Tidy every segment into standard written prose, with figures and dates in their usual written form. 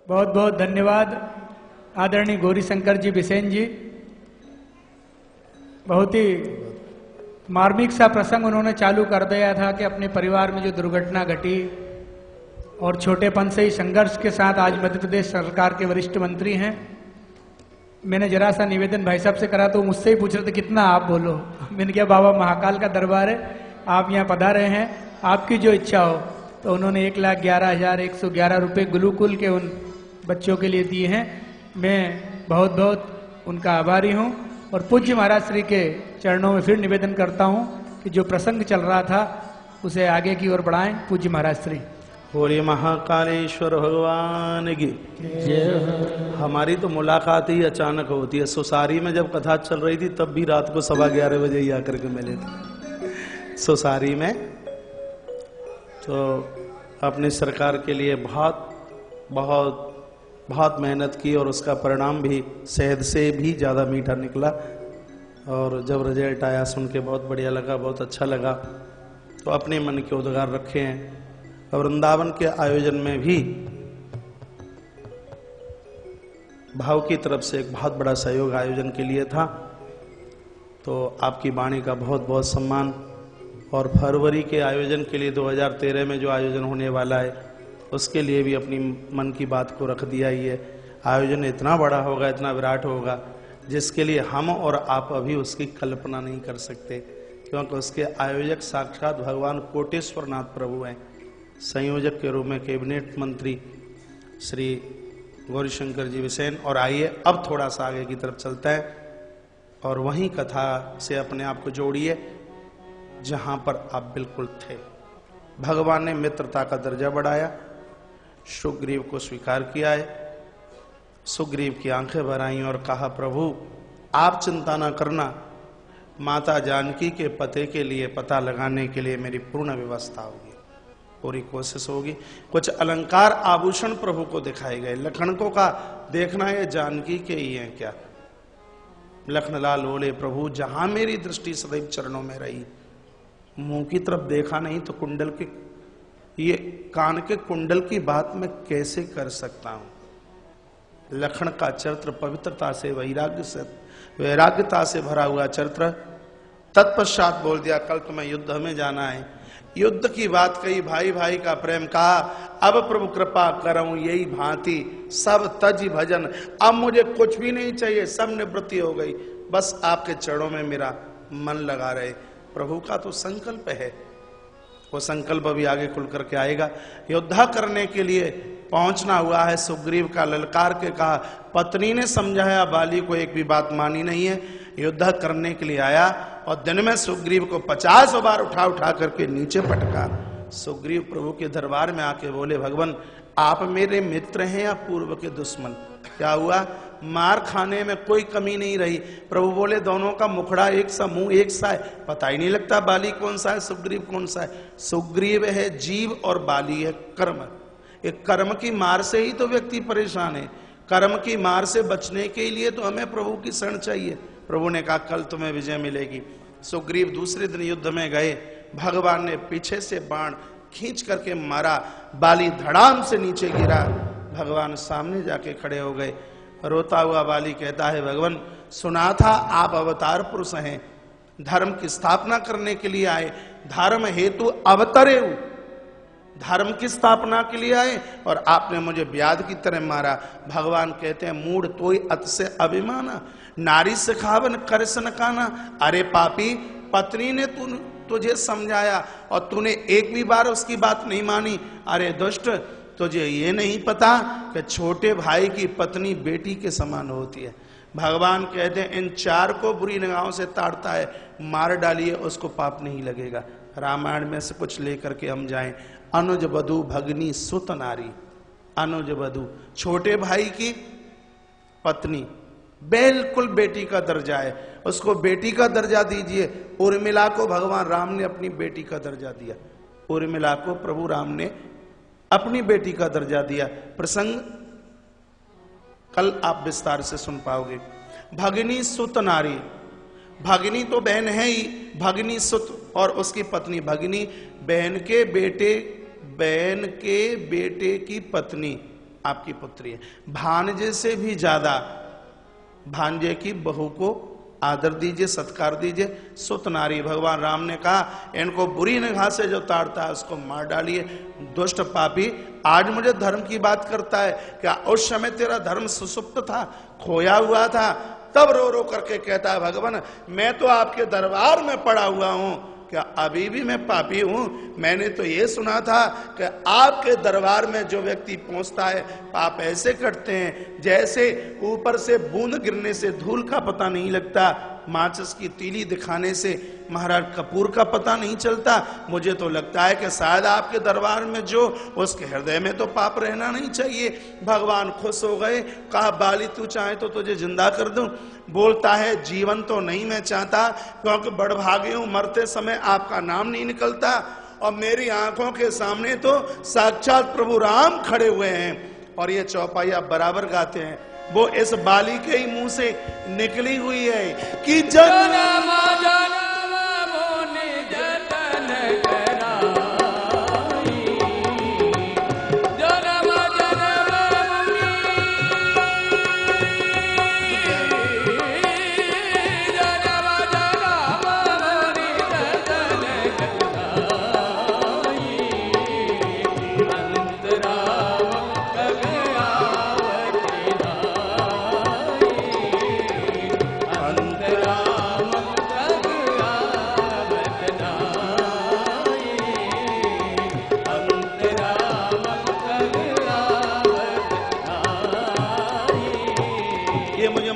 बहुत बहुत धन्यवाद आदरणीय गौरीशंकर जी बिसेन जी। बहुत ही मार्मिक सा प्रसंग उन्होंने चालू कर दिया था कि अपने परिवार में जो दुर्घटना घटी और छोटेपन से ही संघर्ष के साथ आज मध्य प्रदेश सरकार के वरिष्ठ मंत्री हैं। मैंने जरा सा निवेदन भाई साहब से करा तो मुझसे ही पूछ रहे थे कितना आप बोलो। मैंने कहा बाबा महाकाल का दरबार है, आप यहाँ पधारे हैं, आपकी जो इच्छा हो। तो उन्होंने 1,11,111 रुपये गुरुकुल के उन बच्चों के लिए दिए हैं। मैं बहुत बहुत उनका आभारी हूँ और पूज्य महाराज श्री के चरणों में फिर निवेदन करता हूँ कि जो प्रसंग चल रहा था उसे आगे की ओर बढ़ाएं। पूज्य महाराज श्री। बोलिए महाकालेश्वर भगवान की। हमारी तो मुलाकात ही अचानक होती है। सुसारी में जब कथा चल रही थी तब भी रात को 11:15 बजे ही आकर के मिले थे सुसारी में। तो अपनी सरकार के लिए बहुत बहुत बहुत मेहनत की और उसका परिणाम भी शहद से भी ज़्यादा मीठा निकला। और जब रिजल्ट आया सुन के बहुत बढ़िया लगा, बहुत अच्छा लगा। तो अपने मन के उद्गार रखे हैं। और वृंदावन के आयोजन में भी भाव की तरफ से एक बहुत बड़ा सहयोग आयोजन के लिए था। तो आपकी वाणी का बहुत बहुत सम्मान। और फरवरी के आयोजन के लिए 2013 में जो आयोजन होने वाला है उसके लिए भी अपनी मन की बात को रख दिया ही है। आयोजन इतना बड़ा होगा, इतना विराट होगा, जिसके लिए हम और आप अभी उसकी कल्पना नहीं कर सकते, क्योंकि उसके आयोजक साक्षात भगवान कोटेश्वर नाथ प्रभु हैं। संयोजक के रूप में कैबिनेट मंत्री श्री गौरीशंकर जी बिसेन। और आइए अब थोड़ा सा आगे की तरफ चलता है और वहीं कथा से अपने आप को जोड़िए जहां पर आप बिल्कुल थे। भगवान ने मित्रता का दर्जा बढ़ाया, सुग्रीव को स्वीकार किया है। सुग्रीव की आंखें भर आईं और कहा प्रभु आप चिंता ना करना, माता जानकी के पते के लिए पता लगाने के लिए मेरी पूर्ण व्यवस्था होगी, पूरी कोशिश होगी। कुछ अलंकार आभूषण प्रभु को दिखाए गए। लखनकों का देखना ये जानकी के ही है क्या? लखनलाल बोले प्रभु जहां मेरी दृष्टि सदैव चरणों में रही, मुंह की तरफ देखा नहीं तो कुंडल के ये कान के कुंडल की बात मैं कैसे कर सकता हूं? लखन का चरित्र पवित्रता से वैराग्यता से भरा हुआ चरित्र। तत्पश्चात बोल दिया कल तुम्हें युद्ध में जाना है। युद्ध की बात कही, भाई भाई का प्रेम कहा। अब प्रभु कृपा करऊं यही भांति सब तज भजन। अब मुझे कुछ भी नहीं चाहिए, सब निवृत्ति हो गई, बस आपके चरणों में मेरा मन लगा रहे। प्रभु का तो संकल्प है, वो संकल्प भी आगे खुल करके आएगा। योद्धा करने के लिए पहुंचना हुआ है। सुग्रीव का ललकार के कहा, पत्नी ने समझाया, बाली को एक भी बात मानी नहीं है। युद्ध करने के लिए आया और दिन में सुग्रीव को 50 बार उठा करके नीचे पटका। सुग्रीव प्रभु के दरबार में आके बोले भगवान आप मेरे मित्र हैं या पूर्व के दुश्मन? क्या हुआ? मार खाने में कोई कमी नहीं रही। प्रभु बोले दोनों का मुखड़ा एक सा, मुंह एक सा है, पता ही नहीं लगता बाली कौन सा है, सुग्रीव कौन सा है। सुग्रीव है जीव और बाली है कर्म। एक कर्म की मार से ही तो व्यक्ति परेशान है। कर्म की मार से बचने के लिए तो हमें प्रभु की शरण चाहिए। प्रभु ने कहा कल तुम्हें विजय मिलेगी। सुग्रीव दूसरे दिन युद्ध में गए। भगवान ने पीछे से बाण खींच करके मारा, बाली धड़ाम से नीचे गिरा। भगवान सामने जाके खड़े हो गए। रोता हुआ बाली कहता है भगवान सुना था आप अवतार पुरुष हैं, धर्म की स्थापना करने के लिए आए, धर्म हेतु अवतरे, धर्म की स्थापना के लिए आए और आपने मुझे व्याध की तरह मारा। भगवान कहते हैं मूढ़ तोय अत से अभिमाना, नारी सिखावन कर सन काना। अरे पापी, पत्नी ने तुझे समझाया और तूने एक भी बार उसकी बात नहीं मानी। अरे दुष्ट, तुझे ये नहीं पता कि छोटे भाई की पत्नी बेटी के समान होती है। भगवान कहते हैं इन चार को बुरी निगाहों से ताड़ता है, मार डालिए, उसको पाप नहीं लगेगा। रामायण में से कुछ लेकर के हम जाएं। अनुज वधु भगनी सुत नारी। अनुज वधु छोटे भाई की पत्नी, बिल्कुल बेटी का दर्जा है, उसको बेटी का दर्जा दीजिए। उर्मिला को भगवान राम ने अपनी बेटी का दर्जा दिया। उर्मिला को प्रभु राम ने अपनी बेटी का दर्जा दिया। प्रसंग कल आप विस्तार से सुन पाओगे। भगनी सुत नारी, भगनी तो बहन है ही, भगनी सुत और उसकी पत्नी। भगनी बहन के बेटे की पत्नी। आपकी पुत्री है। भांजे से भी ज्यादा भांजे की बहू को आदर दीजिए, सत्कार दीजिए। सुत नारी, भगवान राम ने कहा इनको बुरी निगाह से जो ताड़ता है उसको मार डालिए। दुष्ट पापी आज मुझे धर्म की बात करता है, क्या उस समय तेरा धर्म सुसुप्त था, खोया हुआ था? तब रो रो करके कहता है भगवान मैं तो आपके दरबार में पड़ा हुआ हूं, क्या अभी भी मैं पापी हूं? मैंने तो ये सुना था कि आपके दरबार में जो व्यक्ति पहुंचता है पाप ऐसे करते हैं जैसे ऊपर से बूंद गिरने से धूल का पता नहीं लगता, माचिस की तीली दिखाने से महाराज कपूर का पता नहीं चलता। मुझे तो लगता है कि शायद आपके दरबार में जो उसके हृदय में तो पाप रहना नहीं चाहिए। भगवान खुश हो गए, कहा बाली तू चाहे तो तुझे जिंदा कर दूं। बोलता है जीवन तो नहीं मैं चाहता, क्योंकि बड़भागी हूं, मरते समय आपका नाम नहीं निकलता और मेरी आंखों के सामने तो साक्षात प्रभु राम खड़े हुए हैं। और ये चौपाई बराबर गाते हैं, वो इस बाली के ही मुंह से निकली हुई है कि जन्म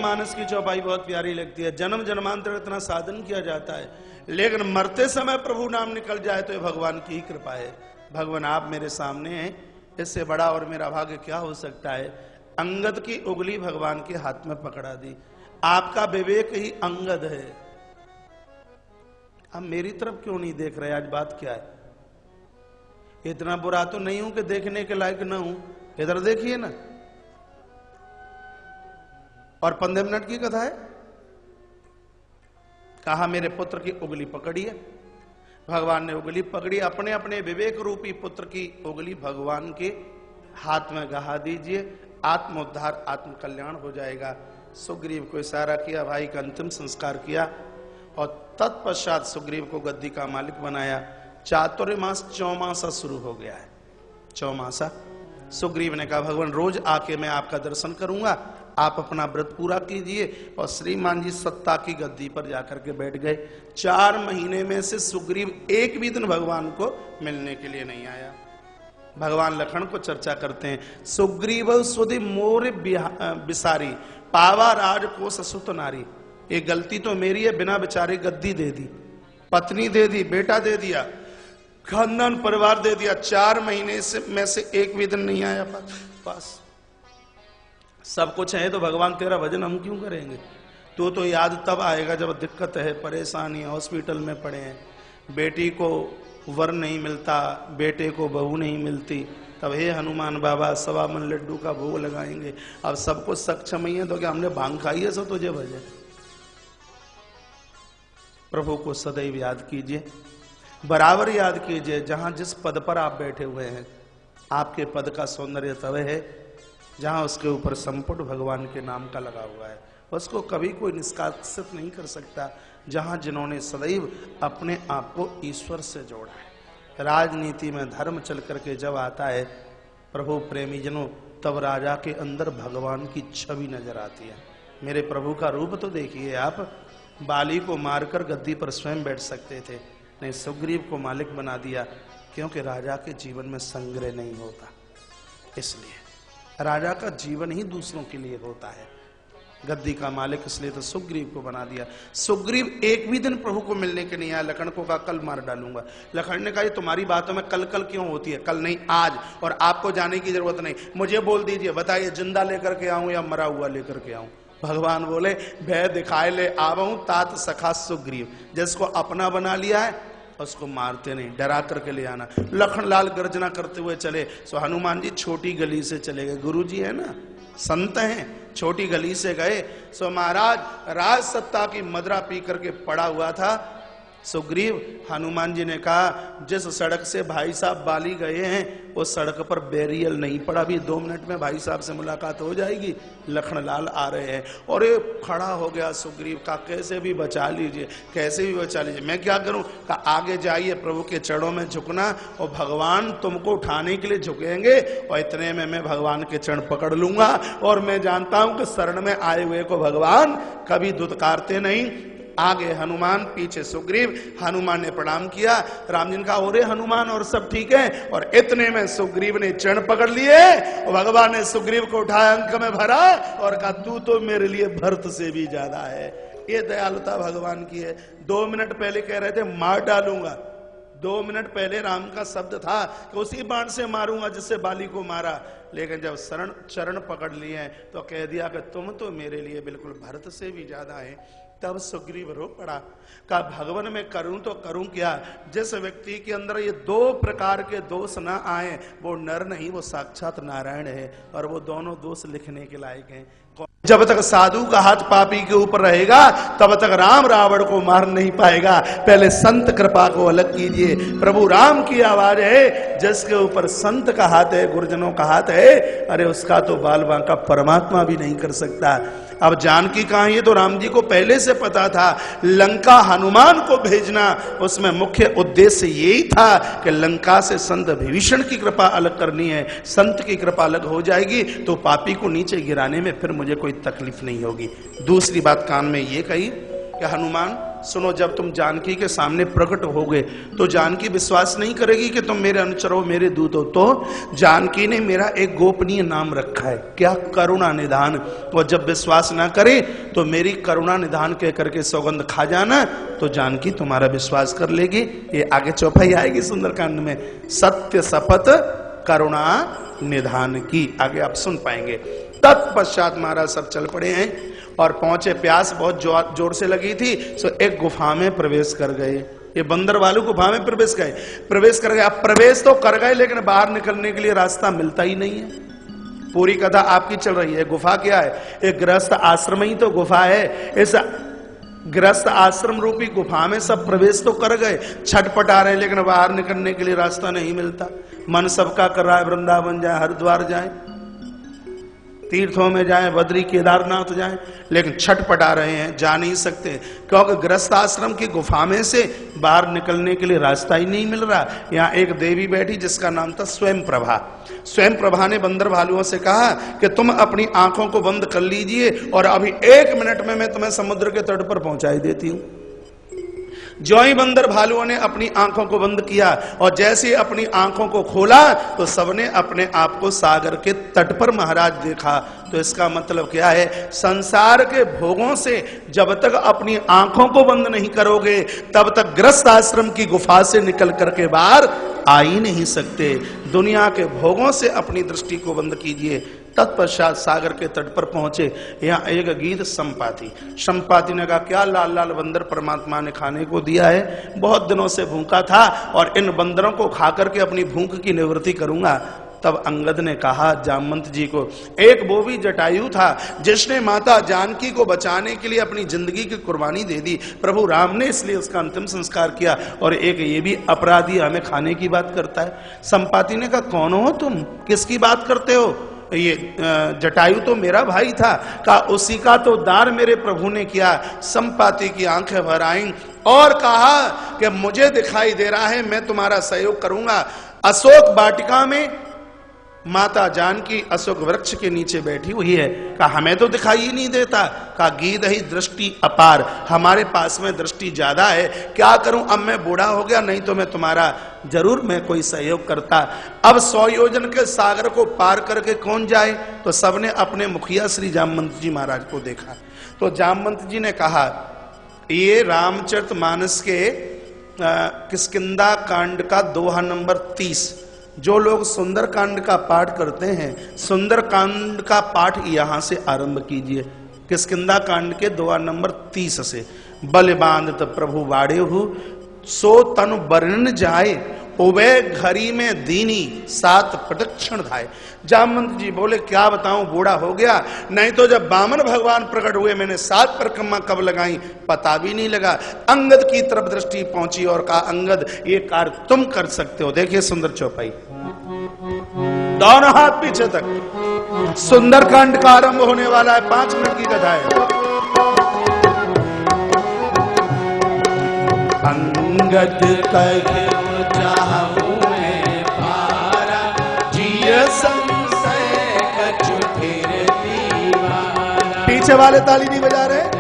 मानस की चौपाई बहुत प्यारी लगती है। जन्म जन्मांतर इतना साधन किया जाता है, लेकिन मरते समय प्रभु नाम निकल जाए तो ये भगवान की ही कृपा है। भगवान आप मेरे सामने हैं, इससे बड़ा और मेरा भाग्य क्या हो सकता है। अंगद की उंगली भगवान के हाथ में पकड़ा दी, आपका विवेक ही अंगद है। अब मेरी तरफ क्यों नहीं देख रहे? आज बात क्या है? इतना बुरा तो नहीं हूं कि देखने के लायक ना हूं, इधर देखिए ना। और 15 मिनट की कथा है। कहा मेरे पुत्र की उंगली पकड़िए। भगवान ने उंगली पकड़ी, अपने अपने विवेक रूपी पुत्र की उंगली भगवान के हाथ में गहा दीजिए, आत्मोद्धार आत्म कल्याण हो जाएगा। सुग्रीव को इशारा किया, भाई का अंतिम संस्कार किया और तत्पश्चात सुग्रीव को गद्दी का मालिक बनाया। चातुर्मास चौमासा शुरू हो गया है। चौमासा सुग्रीव ने कहा भगवान रोज आके मैं आपका दर्शन करूंगा, आप अपना व्रत पूरा कीजिए। और श्रीमान जी सत्ता की गद्दी पर जाकर के बैठ गए। 4 महीने में से सुग्रीव एक भी दिन भगवान को मिलने के लिए नहीं आया। भगवान लखन को चर्चा करते हैं, सुग्रीव सुधि मोर बिसारी पावा राज को ससुत नारी। ये गलती तो मेरी है, बिना बेचारे गद्दी दे दी, पत्नी दे दी, बेटा दे दिया, खानदान परिवार दे दिया। 4 महीने से में से एक भी दिन नहीं आया पास। सब कुछ है तो भगवान तेरा भजन हम क्यों करेंगे? तो याद तब आएगा जब दिक्कत है, परेशानी, हॉस्पिटल में पड़े हैं, बेटी को वर नहीं मिलता, बेटे को बहू नहीं मिलती, तब हे हनुमान बाबा 1.25 मन लड्डू का भोग लगाएंगे। अब सब कुछ सक्षम ही है तो क्या हमने भांग खाई है सो तुझे भजे? प्रभु को सदैव याद कीजिए, बराबर याद कीजिए। जहां जिस पद पर आप बैठे हुए हैं, आपके पद का सौंदर्य तब है जहां उसके ऊपर संपुट भगवान के नाम का लगा हुआ है। उसको कभी कोई निष्कासित नहीं कर सकता। जहां जिन्होंने सदैव अपने आप को ईश्वर से जोड़ा है। राजनीति में धर्म चल करके जब आता है प्रभु प्रेमी जनों, तब राजा के अंदर भगवान की छवि नजर आती है। मेरे प्रभु का रूप तो देखिए आप। बाली को मारकर गद्दी पर स्वयं बैठ सकते थे, नहीं, सुग्रीव को मालिक बना दिया, क्योंकि राजा के जीवन में संग्रह नहीं होता। इसलिए राजा का जीवन ही दूसरों के लिए होता है। गद्दी का मालिक इसलिए तो सुग्रीव को बना दिया। सुग्रीव एक भी दिन प्रभु को मिलने के नहीं आया। लखन को कहा कल मार डालूंगा। लखन ने कहा ये तुम्हारी बातों में कल कल क्यों होती है? कल नहीं आज, और आपको जाने की जरूरत नहीं, मुझे बोल दीजिए, बताइए जिंदा लेकर के आऊं या मरा हुआ लेकर के आऊं? भगवान बोले भय दिखाए ले आवऊं तात सखा सुग्रीव। जिसको अपना बना लिया है उसको मारते नहीं, डरा करके ले आना। लखनलाल गर्जना करते हुए चले, सो हनुमान जी छोटी गली से चले गए। गुरु जी है ना, संत हैं, छोटी गली से गए। सो महाराज राज सत्ता की मदरा पी करके पड़ा हुआ था सुग्रीव, हनुमान जी ने कहा जिस सड़क से भाई साहब बाली गए हैं उस सड़क पर बैरियल नहीं पड़ा, अभी 2 मिनट में भाई साहब से मुलाकात हो जाएगी, लखनलाल आ रहे हैं। और ये खड़ा हो गया सुग्रीव का, कैसे भी बचा लीजिए, कैसे भी बचा लीजिए, मैं क्या करूं? का आगे जाइए, प्रभु के चरणों में झुकना और भगवान तुमको उठाने के लिए झुकेंगे और इतने में मैं भगवान के चरण पकड़ लूंगा। और मैं जानता हूं कि शरण में आए हुए को भगवान कभी दुत्कारते नहीं। आगे हनुमान, पीछे सुग्रीव। हनुमान ने प्रणाम किया, राम जी ने कहा ओरे हनुमान और सब ठीक है? और इतने में सुग्रीव ने चरण पकड़ लिए और भगवान ने सुग्रीव को उठाया, अंक में भरा और कहा तू तो मेरे लिए भरत से भी ज्यादा है। ये दयालुता भगवान की है। 2 मिनट पहले कह रहे थे मार डालूंगा, 2 मिनट पहले राम का शब्द था कि उसी बाण से मारूंगा जिससे बाली को मारा, लेकिन जब चरण पकड़ लिए तो कह दिया कि तुम तो मेरे लिए बिल्कुल भरत से भी ज्यादा है। तब सुग्रीव रो पड़ा, कहा भगवान मैं करूं तो करूं क्या? जिस व्यक्ति के अंदर ये 2 प्रकार के दोष ना आए वो नर नहीं, वो साक्षात नारायण है, और वो दोनों दोष लिखने के लायक हैं। जब तक साधु का हाथ पापी के ऊपर रहेगा तब तक राम रावण को मार नहीं पाएगा। पहले संत कृपा को अलग कीजिए। प्रभु राम की आवाज है, जिसके ऊपर संत का हाथ है, गुरुजनों का हाथ है, अरे उसका तो बाल बांका परमात्मा भी नहीं कर सकता। अब जानकी कहां है? तो राम जी को पहले से पता था। लंका हनुमान को भेजना उसमें मुख्य उद्देश्य यही था कि लंका से संत विभीषण की कृपा अलग करनी है। संत की कृपा अलग हो जाएगी तो पापी को नीचे गिराने में फिर मुझे कोई तकलीफ नहीं होगी। दूसरी बात कान में ये कही कि हनुमान सुनो, जब तुम जानकी के सामने प्रकट होगे तो जानकी विश्वास नहीं करेगी कि तुम मेरे अनुचर हो, मेरे दूत हो। तो जानकी ने मेरा एक गोपनीय नाम रखा है, क्या? करुणा निधान। और जब विश्वास ना करे तो मेरी करुणा निधान कह करके सौगंध खा जाना, तो जानकी तुम्हारा विश्वास कर लेगी। ये आगे चौपाई आएगी सुंदरकांड में, सत्य शपथ करुणा निधान की, आगे आप सुन पाएंगे। तत्पश्चात महाराज सब चल पड़े हैं और पहुंचे। प्यास बहुत जोर से लगी थी, सो एक गुफा में प्रवेश कर गए। ये बंदर वालू गुफा में प्रवेश कर गए। अब प्रवेश तो कर गए लेकिन बाहर निकलने के लिए रास्ता मिलता ही नहीं है। पूरी कथा आपकी चल रही है। गुफा क्या है? एक गृहस्थ आश्रम ही तो गुफा है। इस गृहस्थ आश्रम रूपी गुफा में सब प्रवेश तो कर गए, छटपटा रहे, लेकिन बाहर निकलने के लिए रास्ता नहीं मिलता। मन सबका कर रहा है वृंदावन जाए, हरिद्वार जाए, तीर्थों में जाएं, बद्री केदारनाथ जाएं, लेकिन छटपटा रहे हैं, जा नहीं सकते, क्योंकि गृहस्थ आश्रम की गुफा में से बाहर निकलने के लिए रास्ता ही नहीं मिल रहा। यहाँ एक देवी बैठी जिसका नाम था स्वयं प्रभा। स्वयं प्रभा ने बंदर भालुओं से कहा कि तुम अपनी आंखों को बंद कर लीजिए और अभी 1 मिनट में मैं तुम्हें समुद्र के तट पर पहुंचाई देती हूं। जो ही बंदर भालुओं ने अपनी आंखों को बंद किया और जैसे ही अपनी आंखों को खोला तो सबने अपने आप को सागर के तट पर महाराज देखा। तो इसका मतलब क्या है? संसार के भोगों से जब तक अपनी आंखों को बंद नहीं करोगे तब तक गृहस्थ आश्रम की गुफा से निकल करके बाहर आ ही नहीं सकते। दुनिया के भोगों से अपनी दृष्टि को बंद कीजिए। तत्पश्चात सागर के तट पर पहुंचे। यहाँ एक गीत संपाति ने कहा क्या लाल लाल बंदर परमात्मा ने खाने को दिया है, बहुत दिनों से भूखा था और इन बंदरों को खा करके अपनी भूख की निवृत्ति करूंगा। तब अंगद ने कहा जामवंत जी को, एक वो भी जटायु था जिसने माता जानकी को बचाने के लिए अपनी जिंदगी की कुर्बानी दे दी, प्रभु राम ने इसलिए उसका अंतिम संस्कार किया, और एक ये भी अपराधी हमें खाने की बात करता है। संपाति ने कहा कौन हो तुम, किसकी बात करते हो? ये जटायु तो मेरा भाई था। कहा उसी का तो दान मेरे प्रभु ने किया। संपाति की आंखें भर आईं और कहा कि मुझे दिखाई दे रहा है, मैं तुम्हारा सहयोग करूंगा। अशोक वाटिका में माता जानकी अशोक वृक्ष के नीचे बैठी हुई है। कहा हमें तो दिखाई ही नहीं देता। कहा गीध ही दृष्टि अपार, हमारे पास में दृष्टि ज्यादा है, क्या करूं, अब मैं बूढ़ा हो गया, नहीं तो मैं तुम्हारा जरूर मैं कोई सहयोग करता। अब 100 योजन के सागर को पार करके कौन जाए? तो सबने अपने मुखिया श्री जामवंत जी महाराज को देखा। तो जामवंत जी ने कहा ये रामचरितमानस के किष्किंधा कांड का दोहा नंबर 30, जो लोग सुंदरकांड का पाठ करते हैं, सुंदरकांड का पाठ यहां से आरंभ कीजिए, किष्किंधा कांड के दोहा नंबर 30 से। बल बांधत प्रभु बाड़े हु, सो तनु बरन जाए, उबे घड़ी में दीनी 7 प्रदक्षिण धाये। जामवंत जी बोले क्या बताऊं, बूढ़ा हो गया, नहीं तो जब वामन भगवान प्रकट हुए मैंने 7 परिक्रमा कब लगाई पता भी नहीं लगा। अंगद की तरफ दृष्टि पहुंची और कहा अंगद ये कार्य तुम कर सकते हो। देखिए सुंदर चौपाई, दोनों हाथ पीछे तक, सुंदरकांड का आरंभ होने वाला है, 5 मिनट की कथा है। अंगद कहे चाहूं मैं पारा, जिय संशय कछु फिर दीवारा। पीछे वाले ताली नहीं बजा रहे।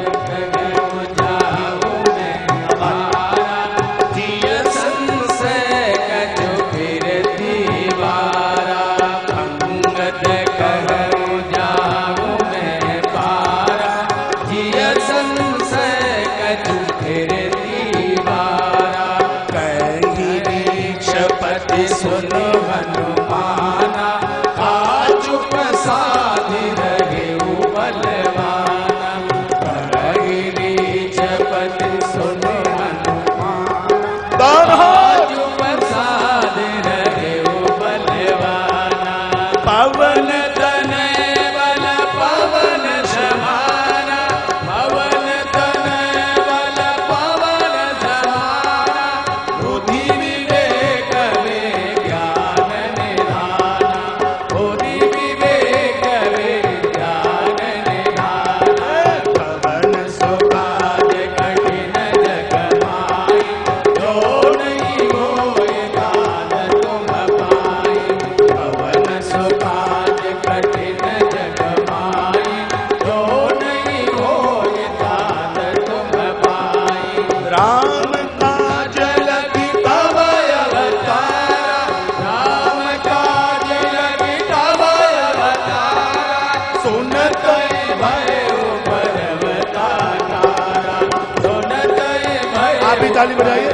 ताली बजाइए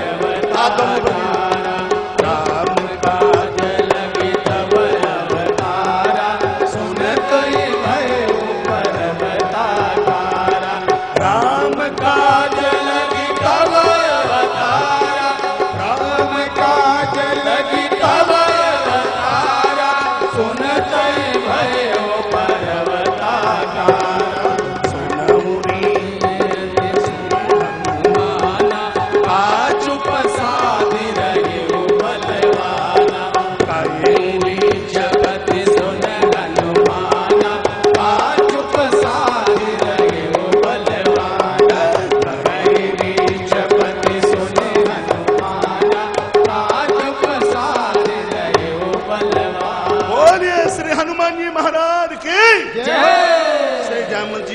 आप दोनों बजाइए। राम काज लगी तब अवतारा, सुनत भयो पर्वताकारा। राम काज लगी तब अवतारा, राम काज लगी तब अवतारा, सुनत भयो पर्वताकारा।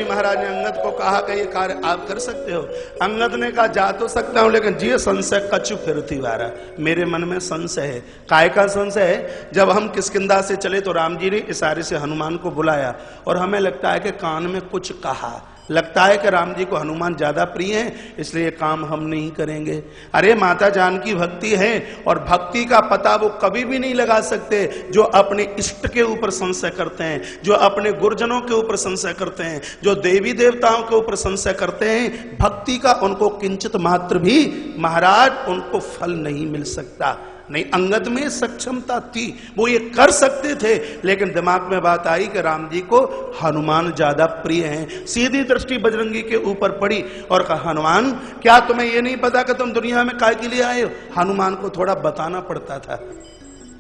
महाराज ने अंगद को कहा कि ये कार्य आप कर सकते हो। अंगद ने कहा जा तो सकता हूं लेकिन जी संशय कछु फिरती वारा, मेरे मन में संशय है। काय का संशय है? जब हम किष्किंधा से चले तो राम जी ने इशारे से हनुमान को बुलाया और हमें लगता है कि कान में कुछ कहा, लगता है कि राम जी को हनुमान ज्यादा प्रिय हैं, इसलिए काम हम नहीं करेंगे। अरे माता जानकी भक्ति है और भक्ति का पता वो कभी भी नहीं लगा सकते जो अपने इष्ट के ऊपर संशय करते हैं, जो अपने गुरुजनों के ऊपर संशय करते हैं, जो देवी देवताओं के ऊपर संशय करते हैं। भक्ति का उनको किंचित मात्र भी महाराज उनको फल नहीं मिल सकता। नहीं, अंगद में सक्षमता थी, वो ये कर सकते थे, लेकिन दिमाग में बात आई कि राम जी को हनुमान ज्यादा प्रिय हैं। सीधी दृष्टि बजरंगी के ऊपर पड़ी और कहा हनुमान क्या तुम्हें ये नहीं पता कि तुम दुनिया में काय के लिए आए हो? हनुमान को थोड़ा बताना पड़ता था।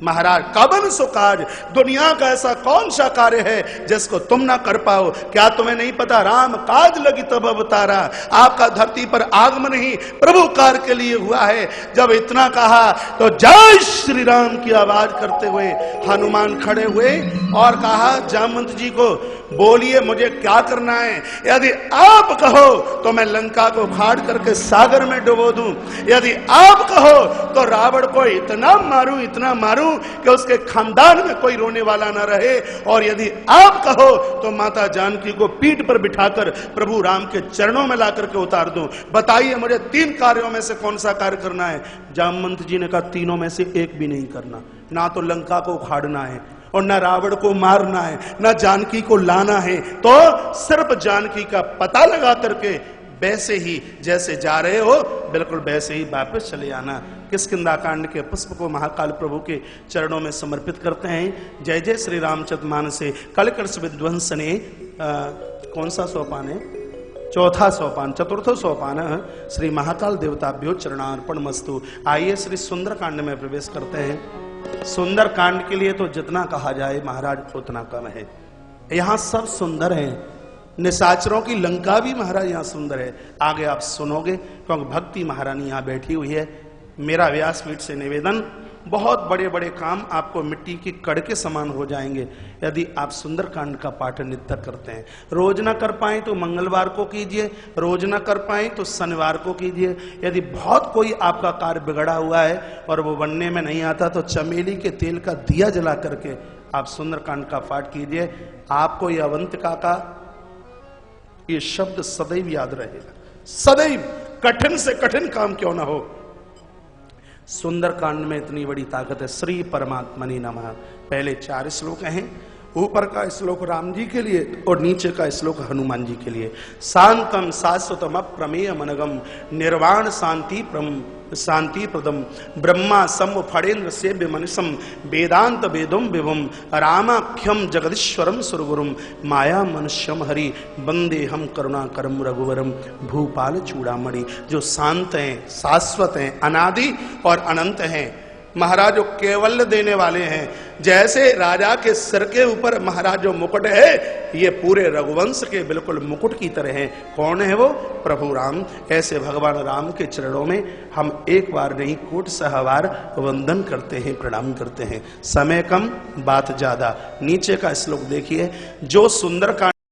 महाराज कबन सो काज, दुनिया का ऐसा कौन सा कार्य है जिसको तुम ना कर पाओ? क्या तुम्हें नहीं पता राम काज लगी तब अवतारा, आपका धरती पर आगमन ही प्रभु कार्य के लिए हुआ है। जब इतना कहा तो जय श्री राम की आवाज करते हुए हनुमान खड़े हुए और कहा जामवंत जी को बोलिए मुझे क्या करना है? यदि आप कहो तो मैं लंका को फाड़ करके सागर में डुबो दूं, यदि आप कहो तो रावण को इतना मारूं कि उसके खानदान में कोई रोने वाला ना रहे, और यदि आप कहो तो माता जानकी को पीठ पर बिठाकर प्रभु राम के चरणों में ला करके उतार दूं। बताइए मुझे 3 कार्यों में से कौन सा कार्य करना है? जामवंत जी ने कहा तीनों में से एक भी नहीं करना। ना तो लंका को उखाड़ना है और न रावण को मारना है, न जानकी को लाना है, तो सिर्फ जानकी का पता लगा करके वैसे ही जैसे जा रहे हो बिल्कुल वैसे ही वापस चले आना। किष्किंधा कांड के पुष्प को महाकाल प्रभु के चरणों में समर्पित करते हैं। जय जय श्री रामचरितमानस से कलकर्ष विध्वंस ने कौन सा सोपान है? चौथा सोपान, चतुर्थ सोपान श्री महाकाल देवताभ्यो चरणार्पण मस्तु। आइए श्री सुंदर कांड में प्रवेश करते हैं। सुंदर कांड के लिए तो जितना कहा जाए महाराज उतना कम है। यहाँ सब सुंदर हैं, निशाचरों की लंका भी महाराज यहाँ सुंदर है। आगे आप सुनोगे क्योंकि भक्ति महारानी यहाँ बैठी हुई है। मेरा व्यासपीठ से निवेदन, बहुत बड़े बड़े काम आपको मिट्टी के कड़ के समान हो जाएंगे यदि आप सुंदरकांड का पाठ नित्य करते हैं। रोज ना कर पाए तो मंगलवार को कीजिए, रोज ना कर पाए तो शनिवार को कीजिए। यदि बहुत कोई आपका कार्य बिगड़ा हुआ है और वो बनने में नहीं आता तो चमेली के तेल का दिया जला करके आप सुंदरकांड का पाठ कीजिए। आपको ये अवंतिका का ये शब्द सदैव याद रहेगा, सदैव। कठिन से कठिन काम क्यों ना हो, सुंदरकांड में इतनी बड़ी ताकत है। श्री परमात्मनि नमः। पहले 4 श्लोक हैं, ऊपर का श्लोक राम जी के लिए और नीचे का श्लोक हनुमान जी के लिए। शांतम शाश्वतम अप्रमेय मनगम निर्वाण शांति प्रदम ब्रह्मा सम फणेन्द्र सेव्य मनिषम वेदांत वेदम विभुम रामाख्यम जगदीश्वरम सुरगुरुम माया मनुष्यम हरि वंदे हम करुणा करम रघुवरम भूपाल चूड़ामणि। जो शांत हैं, शाश्वत हैं, अनादि और अनंत हैं, महाराज जो केवल देने वाले हैं। जैसे राजा के सिर के ऊपर महाराज जो मुकुट है, ये पूरे रघुवंश के बिल्कुल मुकुट की तरह है। कौन है वो? प्रभु राम। ऐसे भगवान राम के चरणों में हम एक बार नहीं कोट सहवार वंदन करते हैं, प्रणाम करते हैं। समय कम, बात ज्यादा। नीचे का श्लोक देखिए, जो सुंदरकांड